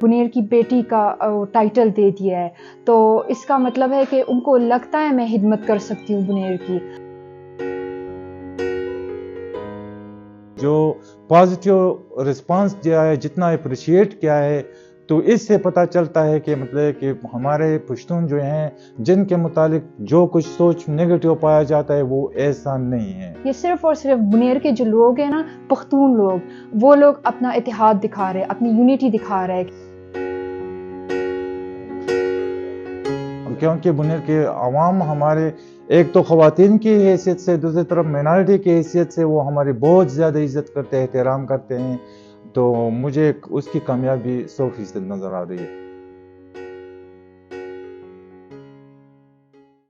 منیر کی بیٹی کا ٹائٹل دے دیا ہے، تو اس کا مطلب ہے کہ ان کو لگتا ہے میں خدمت کر سکتی ہوں منیر کی۔ جو پازیٹیو رسپانس دیا ہے، جتنا اپریشیٹ کیا ہے، تو اس سے پتہ چلتا ہے کہ مطلب کہ ہمارے پشتون جو ہیں جن کے متعلق جو کچھ سوچ نیگیٹو پایا جاتا ہے وہ ایسا نہیں ہے۔ یہ صرف اور صرف منیر کے جو لوگ ہیں نا، پختون لوگ، وہ لوگ اپنا اتحاد دکھا رہے، اپنی یونٹی دکھا رہے۔ کیونکہ منیر کے عوام ہمارے ایک تو خواتین کی حیثیت سے، دوسری طرف مائنارٹی کی حیثیت سے وہ ہماری بہت زیادہ عزت کرتے ہیں، احترام کرتے ہیں، تو مجھے اس کی کامیابی 100% نظر آ رہی ہے۔